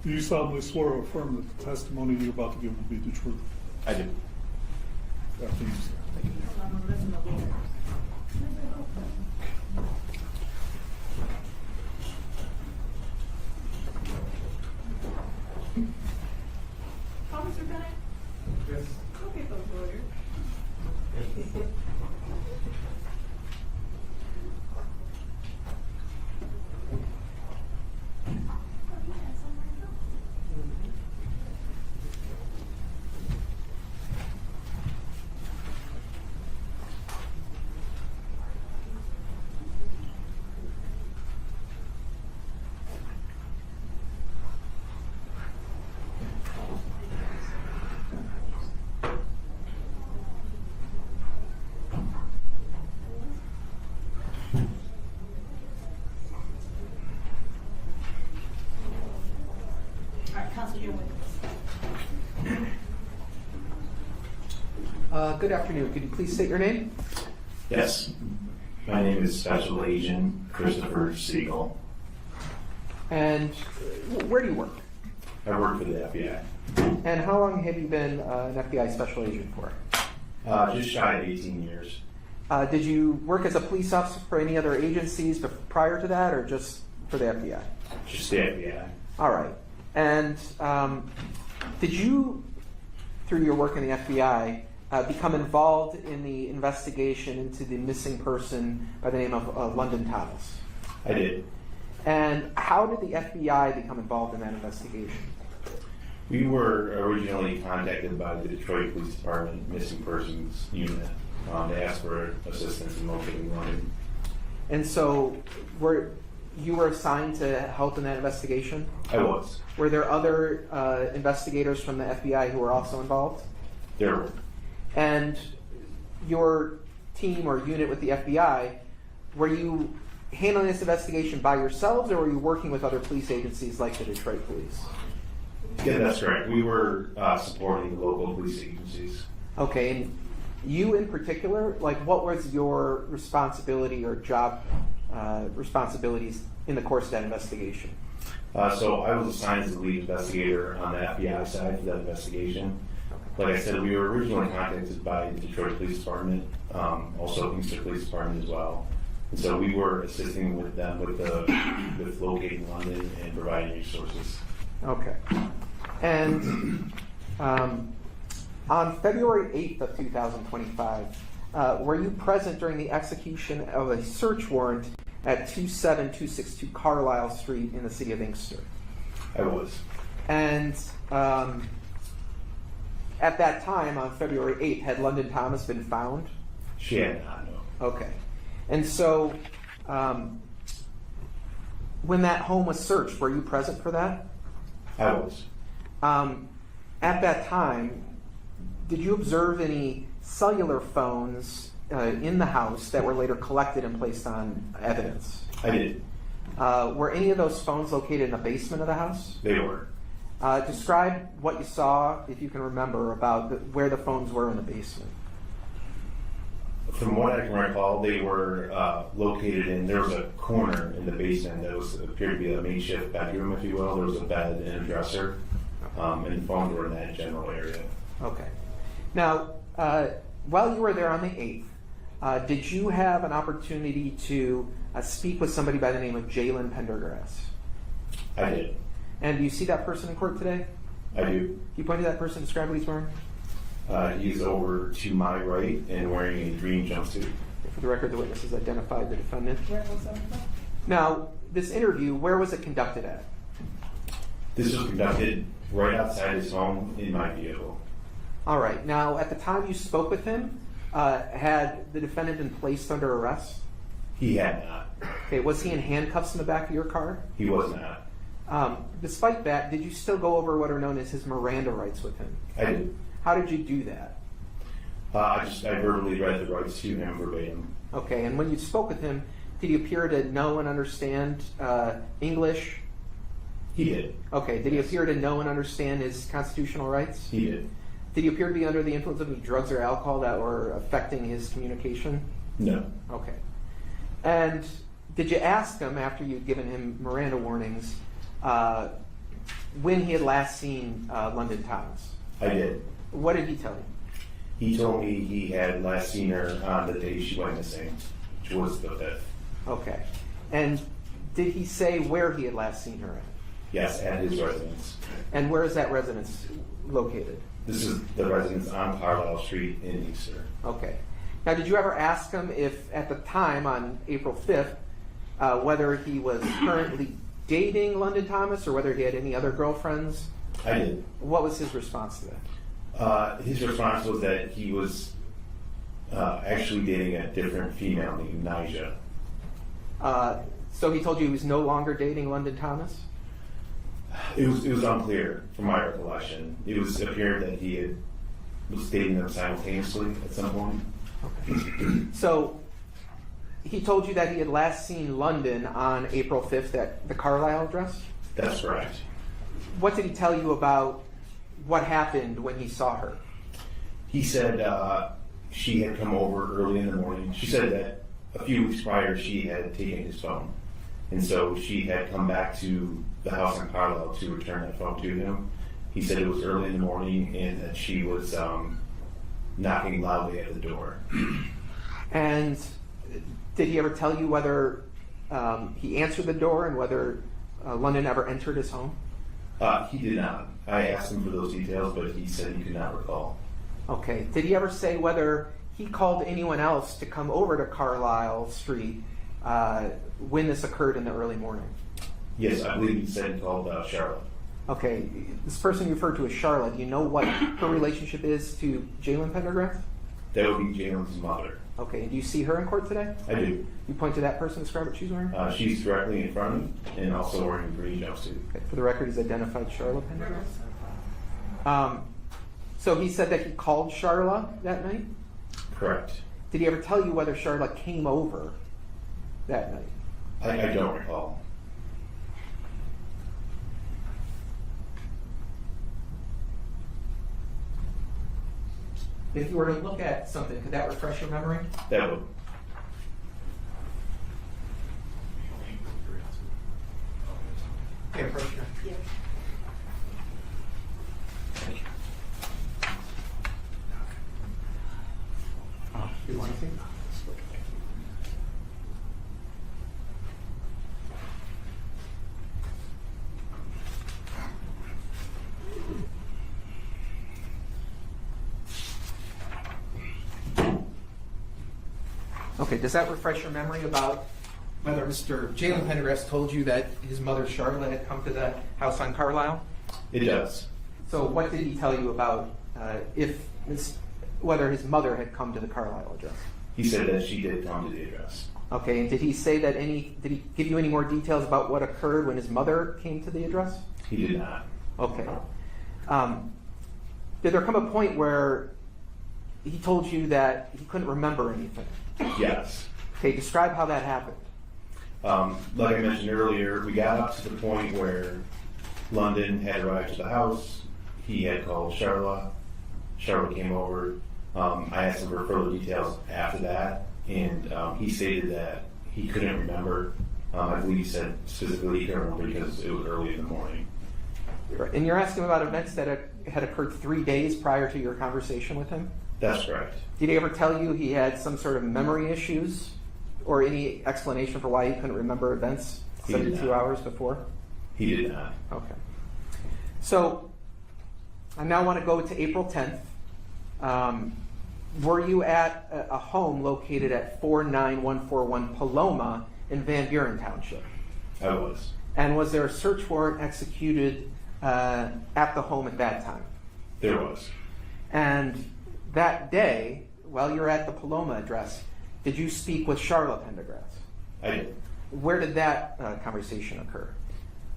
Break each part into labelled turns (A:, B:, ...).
A: Do you solemnly swear or affirm that the testimony you're about to give will be the truth?
B: I do.
A: After you say.
C: Officer Bennett?
B: Yes.
C: Go get those lawyers. All right, counsel, you're witness.
D: Good afternoon. Could you please state your name?
B: Yes. My name is Special Agent Christopher Siegel.
D: And where do you work?
B: I work for the FBI.
D: And how long have you been an FBI special agent for?
B: Just shy of 18 years.
D: Did you work as a police officer for any other agencies prior to that, or just for the FBI?
B: Just the FBI.
D: All right. And did you, through your work in the FBI, become involved in the investigation into the missing person by the name of London Thomas?
B: I did.
D: And how did the FBI become involved in that investigation?
B: We were originally contacted by the Detroit Police Department Missing Persons Unit. They asked for assistance in locating London.
D: And so you were assigned to help in that investigation?
B: I was.
D: Were there other investigators from the FBI who were also involved?
B: There were.
D: And your team or unit with the FBI, were you handling this investigation by yourselves, or were you working with other police agencies like the Detroit Police?
B: Yeah, that's correct. We were supporting the local police agencies.
D: Okay, and you in particular, like what was your responsibility or job responsibilities in the course of that investigation?
B: So I was assigned as the lead investigator on the FBI side for that investigation. Like I said, we were originally contacted by the Detroit Police Department, also Inkster Police Department as well. And so we were assisting with them with locating London and providing resources.
D: Okay. And on February 8th of 2025, were you present during the execution of a search warrant at 27262 Carlisle Street in the city of Inkster?
B: I was.
D: And at that time, on February 8th, had London Thomas been found?
B: She had not, no.
D: Okay. And so when that home was searched, were you present for that?
B: I was.
D: At that time, did you observe any cellular phones in the house that were later collected and placed on evidence?
B: I did.
D: Were any of those phones located in the basement of the house?
B: They were.
D: Describe what you saw, if you can remember, about where the phones were in the basement.
B: From what I can recall, they were located there was a corner in the basement that appeared to be a makeshift bedroom, if you will. There was a bed and a dresser, and the phones were in that general area.
D: Okay. Now, while you were there on the 8th, did you have an opportunity to speak with somebody by the name of Jalen Pendergrass?
B: I did.
D: And do you see that person in court today?
B: I do.
D: Can you point to that person and describe what he's wearing?
B: He's over to my right and wearing a green jumpsuit.
D: For the record, the witness has identified the defendant.
C: Where was that from?
D: Now, this interview, where was it conducted at?
B: This was conducted right outside his home in my vehicle.
D: All right. Now, at the time you spoke with him, had the defendant been placed under arrest?
B: He had not.
D: Okay. Was he in handcuffs in the back of your car?
B: He was not.
D: Despite that, did you still go over what are known as his Miranda rights with him?
B: I did.
D: How did you do that?
B: I verbally read the rights to him verbatim.
D: Okay, and when you spoke with him, did he appear to know and understand English?
B: He did.
D: Okay, did he appear to know and understand his constitutional rights?
B: He did.
D: Did he appear to be under the influence of any drugs or alcohol that were affecting his communication?
B: No.
D: Okay. And did you ask him, after you'd given him Miranda warnings, when he had last seen London Thomas?
B: I did.
D: What did he tell you?
B: He told me he had last seen her on the day she went missing, which was the 5th.
D: Okay. And did he say where he had last seen her at?
B: Yes, at his residence.
D: And where is that residence located?
B: This is the residence on Carlisle Street in Easter.
D: Okay. Now, did you ever ask him if, at the time on April 5th, whether he was currently dating London Thomas or whether he had any other girlfriends?
B: I did.
D: What was his response to that?
B: His response was that he was actually dating a different female named Nija.
D: So he told you he was no longer dating London Thomas?
B: It was unclear from my recollection. It appeared that he was dating them simultaneously at some point.
D: Okay. So he told you that he had last seen London on April 5th at the Carlisle address?
B: That's correct.
D: What did he tell you about what happened when he saw her?
B: He said she had come over early in the morning. She said that a few weeks prior she had taken his phone. And so she had come back to the house in Carlisle to return that phone to him. He said it was early in the morning and that she was knocking loudly at the door.
D: And did he ever tell you whether he answered the door and whether London ever entered his home?
B: He did not. I asked him for those details, but he said he could not recall.
D: Okay. Did he ever say whether he called anyone else to come over to Carlisle Street when this occurred in the early morning?
B: Yes, I believe he said he called Charlotte.
D: Okay. This person you referred to as Charlotte, do you know what her relationship is to Jalen Pendergrass?
B: That would be Jalen's mother.
D: Okay. And do you see her in court today?
B: I do.
D: You point to that person, describe what she's wearing?
B: She's directly in front of me and also wearing a green jumpsuit.
D: Okay. For the record, he's identified Charla Pendergrass. So he said that he called Charla that night?
B: Correct.
D: Did he ever tell you whether Charla came over that night?
B: I don't recall.
D: If you were to look at something, could that refresh your memory?
B: That would.
D: Okay, refresh your
C: Yes.
D: Do you want to see? Okay, does that refresh your memory about whether Mr. Jalen Pendergrass told you that his mother Charlotte had come to the house on Carlisle?
B: It does.
D: So what did he tell you about whether his mother had come to the Carlisle address?
B: He said that she did come to the address.
D: Okay, and did he say that did he give you any more details about what occurred when his mother came to the address?
B: He did not.
D: Okay. Did there come a point where he told you that he couldn't remember anything?
B: Yes.
D: Okay, describe how that happened.
B: Like I mentioned earlier, we got up to the point where London had arrived to the house. He had called Charlotte. Charlotte came over. I asked him for further details after that, and he stated that he couldn't remember. I believe he said specifically he couldn't remember because it was early in the morning.
D: And you're asking about events that had occurred 3 days prior to your conversation with him?
B: That's correct.
D: Did he ever tell you he had some sort of memory issues or any explanation for why he couldn't remember events
B: He did
D: 72
B: not.
D: hours before?
B: He did not.
D: Okay. So I now want to go to April 10th. Were you at a home located at 49141 Paloma in Van Buren Township?
B: I was.
D: And was there a search warrant executed at the home at that time?
B: There was.
D: And that day, while you're at the Paloma address, did you speak with Charla Pendergrass?
B: I did.
D: Where did that conversation occur?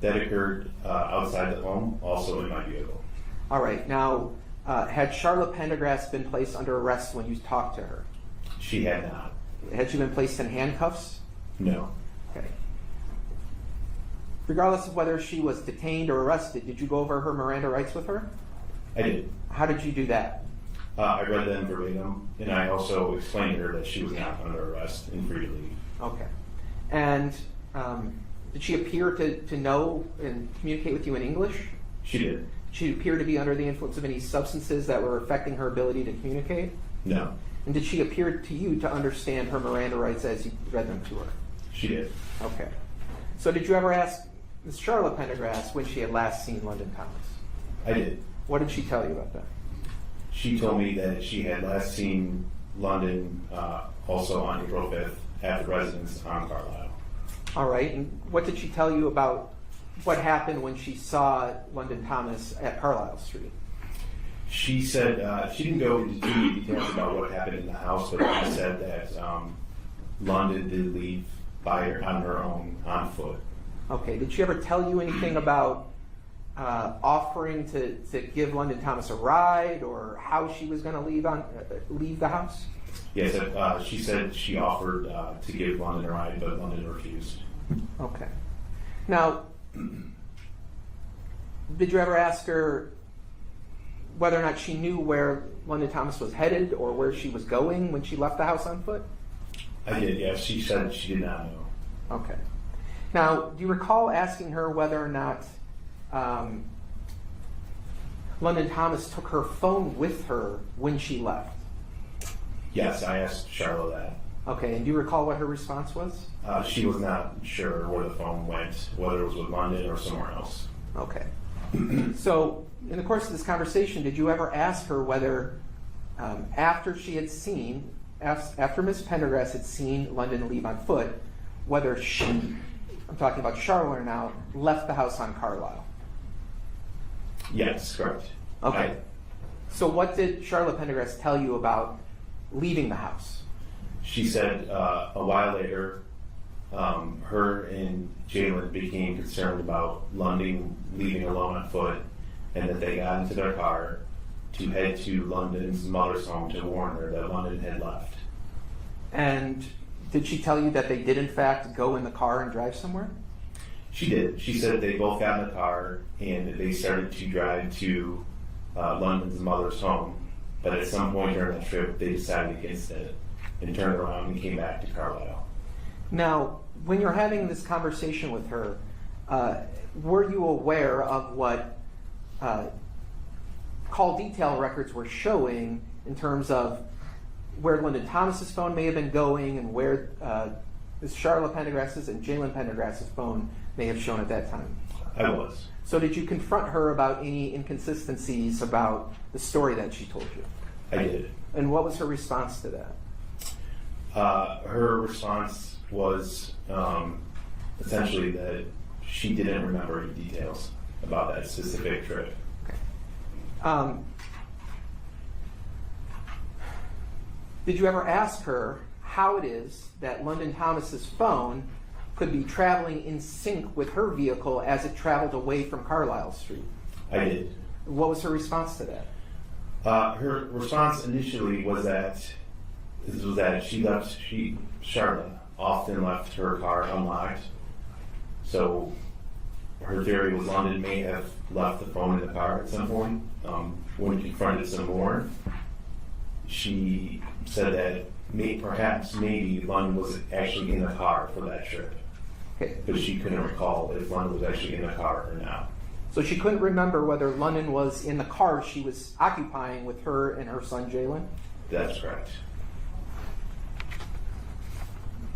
B: That occurred outside the home, also in my vehicle.
D: All right. Now, had Charla Pendergrass been placed under arrest when you talked to her?
B: She had not.
D: Had she been placed in handcuffs?
B: No.
D: Okay. Regardless of whether she was detained or arrested, did you go over her Miranda rights with her?
B: I did.
D: How did you do that?
B: I read them verbatim, and I also explained to her that she was not under arrest and free to leave.
D: Okay. And did she appear to know and communicate with you in English?
B: She did.
D: She appeared to be under the influence of any substances that were affecting her ability to communicate?
B: No.
D: And did she appear to you to understand her Miranda rights as you read them to her?
B: She did.
D: Okay. So did you ever ask Ms. Charla Pendergrass when she had last seen London Thomas?
B: I did.
D: What did she tell you about that?
B: She told me that she had last seen London also on April 5th at the residence on Carlisle.
D: All right. And what did she tell you about what happened when she saw London Thomas at Carlisle Street?
B: She said she didn't go into too many details about what happened in the house, but she said that London did leave on her own on foot.
D: Okay. Did she ever tell you anything about offering to give London Thomas a ride, or how she was going to leave the house?
B: Yes, she said she offered to give London a ride, but London refused.
D: Okay. Now, did you ever ask her whether or not she knew where London Thomas was headed or where she was going when she left the house on foot?
B: I did, yes. She said she did not know.
D: Okay. Now, do you recall asking her whether or not London Thomas took her phone with her when she left?
B: Yes, I asked Charla that.
D: Okay, and do you recall what her response was?
B: She was not sure where the phone went, whether it was with London or somewhere else.
D: Okay. So, in the course of this conversation, did you ever ask her whether, after Ms. Pendergrass had seen London leave on foot, whether she, I'm talking about Charla now, left the house on Carlisle?
B: Yes, correct.
D: Okay. So what did Charla Pendergrass tell you about leaving the house?
B: She said a while later, her and Jalen became concerned about London leaving alone on foot, and that they got into their car to head to London's mother's home to warn her that London had left.
D: And did she tell you that they did in fact go in the car and drive somewhere?
B: She did. She said they both got in the car and they started to drive to London's mother's home, but at some point during that trip they decided against it and turned around and came back to Carlisle.
D: Now, when you're having this conversation with her, were you aware of what call detail records were showing in terms of where London Thomas's phone may have been going and where Ms. Charla Pendergrass's and Jalen Pendergrass's phone may have shown at that time?
B: I was.
D: So did you confront her about any inconsistencies about the story that she told you?
B: I did.
D: And what was her response to that?
B: Her response was essentially that she didn't remember any details about that specific trip.
D: Okay. Did you ever ask her how it is that London Thomas's phone could be traveling in sync with her vehicle as it traveled away from Carlisle Street?
B: I did.
D: What was her response to that?
B: Her response initially was that Charla often left her car unlocked. So her theory was London may have left the phone in the car at some point. When confronted some more, she said that maybe London was actually in the car for that trip.
D: Okay.
B: But she couldn't recall if London was actually in the car or not.
D: So she couldn't remember whether London was in the car she was occupying with her and her son Jalen?
B: That's correct.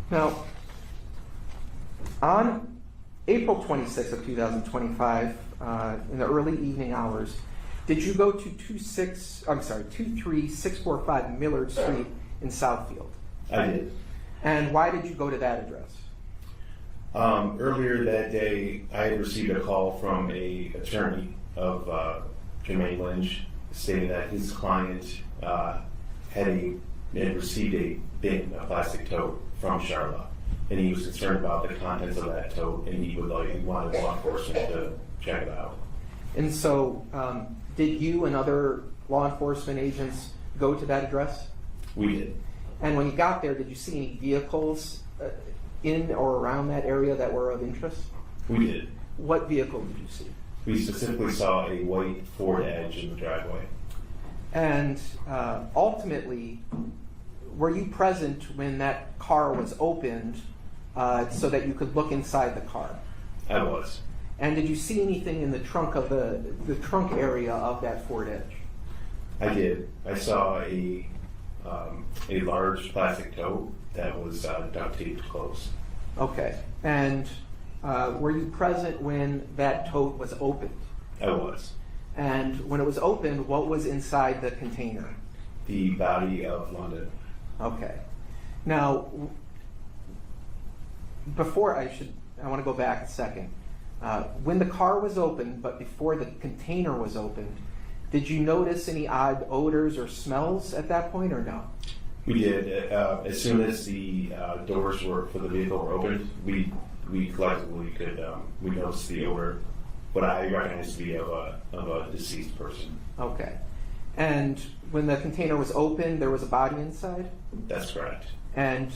D: Now, on April 26th of 2025, in the early evening hours, did you go to 23645 Millard Street in Southfield?
B: I did.
D: And why did you go to that address?
B: Earlier that day, I had received a call from an attorney of Jermaine Lynch stating that his client had received a bin, a plastic tote from Charla, and he was concerned about the contents of that tote, and he wanted law enforcement to check it out.
D: And so, did you and other law enforcement agents go to that address?
B: We did.
D: And when you got there, did you see any vehicles in or around that area that were of interest?
B: We did.
D: What vehicle did you see?
B: We specifically saw a white Ford Edge in the driveway.
D: And ultimately, were you present when that car was opened so that you could look inside the car?
B: I was.
D: And did you see anything in the trunk of the trunk area of that Ford Edge?
B: I did. I saw a large plastic tote that was duct taped closed.
D: Okay. And were you present when that tote was opened?
B: I was.
D: And when it was opened, what was inside the container?
B: The body of London.
D: Okay. Now, I want to go back a second. When the car was opened, but before the container was opened, did you notice any odd odors or smells at that point, or no?
B: We did. As soon as the doors for the vehicle were opened, we collectively could we noticed the odor, what I recognized to be of a deceased person.
D: Okay. And when the container was opened, there was a body inside?
B: That's correct.
D: And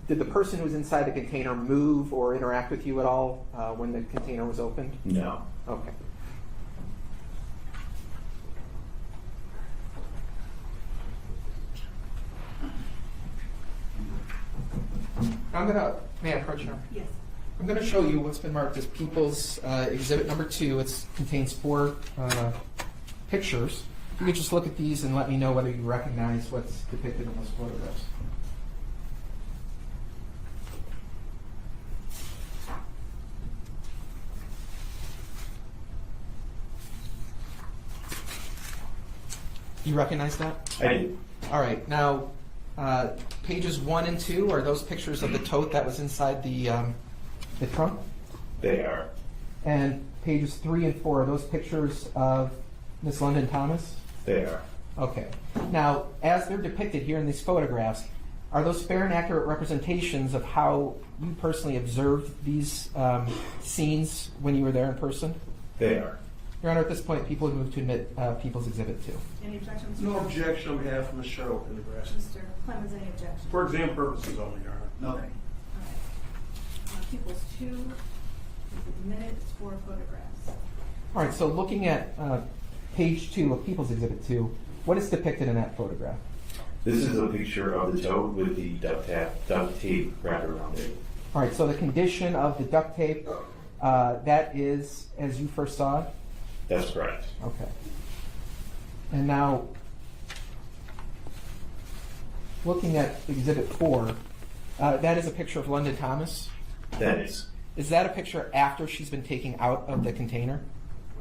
D: did the person who was inside the container move or interact with you at all when the container was opened?
B: No.
D: Okay. May I approach now?
C: Yes.
D: I'm going to show you what's been marked as People's Exhibit Number 2. It contains 4 pictures. If you could just look at these and let me know whether you recognize what's depicted in those photographs. You recognize that?
B: I did.
D: All right. Now, pages 1 and 2 are those pictures of the tote that was inside the trunk?
B: They are.
D: And pages 3 and 4 are those pictures of Miss London Thomas?
B: They are.
D: Okay. Now, as they're depicted here in these photographs, are those fair and accurate representations of how you personally observed these scenes when you were there in person?
B: They are.
D: Your Honor, at this point, people would move to admit People's Exhibit 2.
C: Any objections?
E: No objection on behalf of Ms. Charla Pendergrass.
C: Mr. Clemens, any objections?
E: For exam purposes only, Your Honor.
C: Okay. All right. People's 2, minutes, 4 photographs.
D: All right, so looking at page 2 of People's Exhibit 2, what is depicted in that photograph?
B: This is a picture of the tote with the duct tape wrapped around it.
D: All right, so the condition of the duct tape, that is as you first saw it?
B: That's correct.
D: Okay. And now, looking at Exhibit 4, that is a picture of London Thomas.
B: That is.
D: Is that a picture after she's been taken out of the container?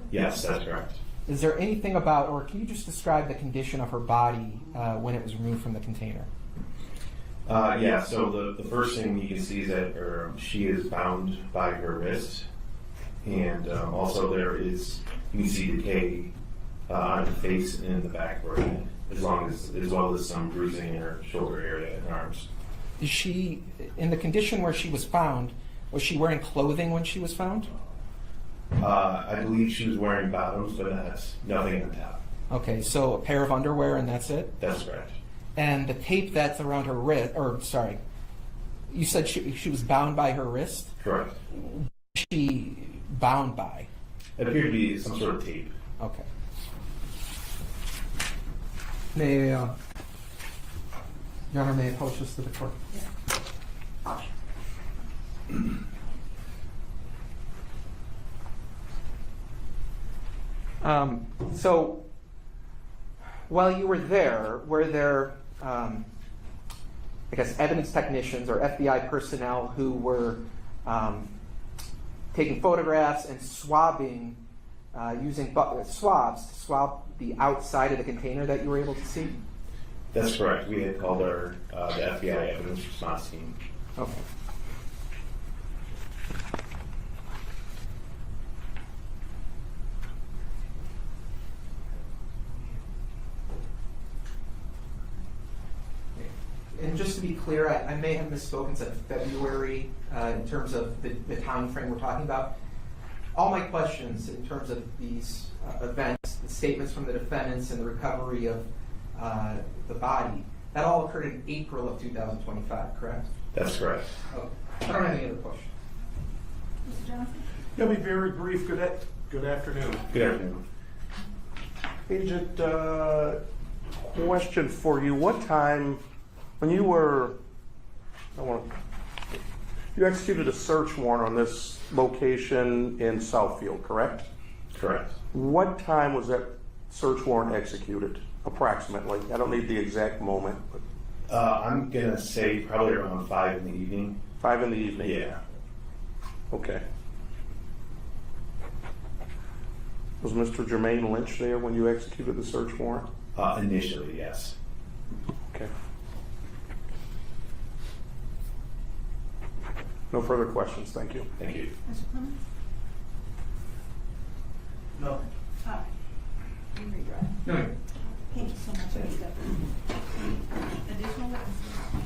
B: Yes, that's correct.
D: Is there anything about, or can you just describe the condition of her body when it was removed from the container?
B: Yeah, so the first thing you can see is that she is bound by her wrist. And also there is, you can see decay on her face and in the back of her head, as well as some bruising in her shoulder area and arms.
D: Is she, in the condition where she was found, was she wearing clothing when she was found?
B: I believe she was wearing bottoms, but nothing on top.
D: Okay, so a pair of underwear and that's it?
B: That's correct.
D: And the tape that's around her wrist, or sorry, you said she was bound by her wrist?
B: Correct.
D: She bound by?
B: It appeared to be some sort of tape.
D: Okay. May Your Honor, may I approach this to the court? So, while you were there, were there, I guess, evidence technicians or FBI personnel who were taking photographs and swabbing, using swabs to swab the outside of the container that you were able to see?
B: That's correct. We had called the FBI evidence response team.
D: Okay. And just to be clear, I may have misspoken, said February in terms of the time frame we're talking about. All my questions in terms of these events, the statements from the defendants and the recovery of the body, that all occurred in April of 2025, correct?
B: That's correct.
D: Okay. I don't have any other questions.
C: Mr. Johnson?
E: I'll be very brief. Good afternoon.
B: Good afternoon.
E: Agent, question for you. What time, when you were, You executed a search warrant on this location in Southfield, correct?
B: Correct.
E: What time was that search warrant executed, approximately? I don't need the exact moment, but
B: I'm gonna say probably around 5 in the evening.
E: 5 in the evening?
B: Yeah.
E: Okay. Was Mr. Jermaine Lynch there when you executed the search warrant?
B: Initially, yes.
E: Okay. No further questions, thank you.
B: Thank you.
C: Mr. Clemens?
F: No.
C: Aye. You redirect.
F: No.
C: Thank you so much, Ms. Stephanie. Additional witnesses?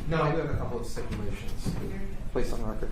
D: No, I do have a couple of stipulations.
C: Very good.
D: Placed on record.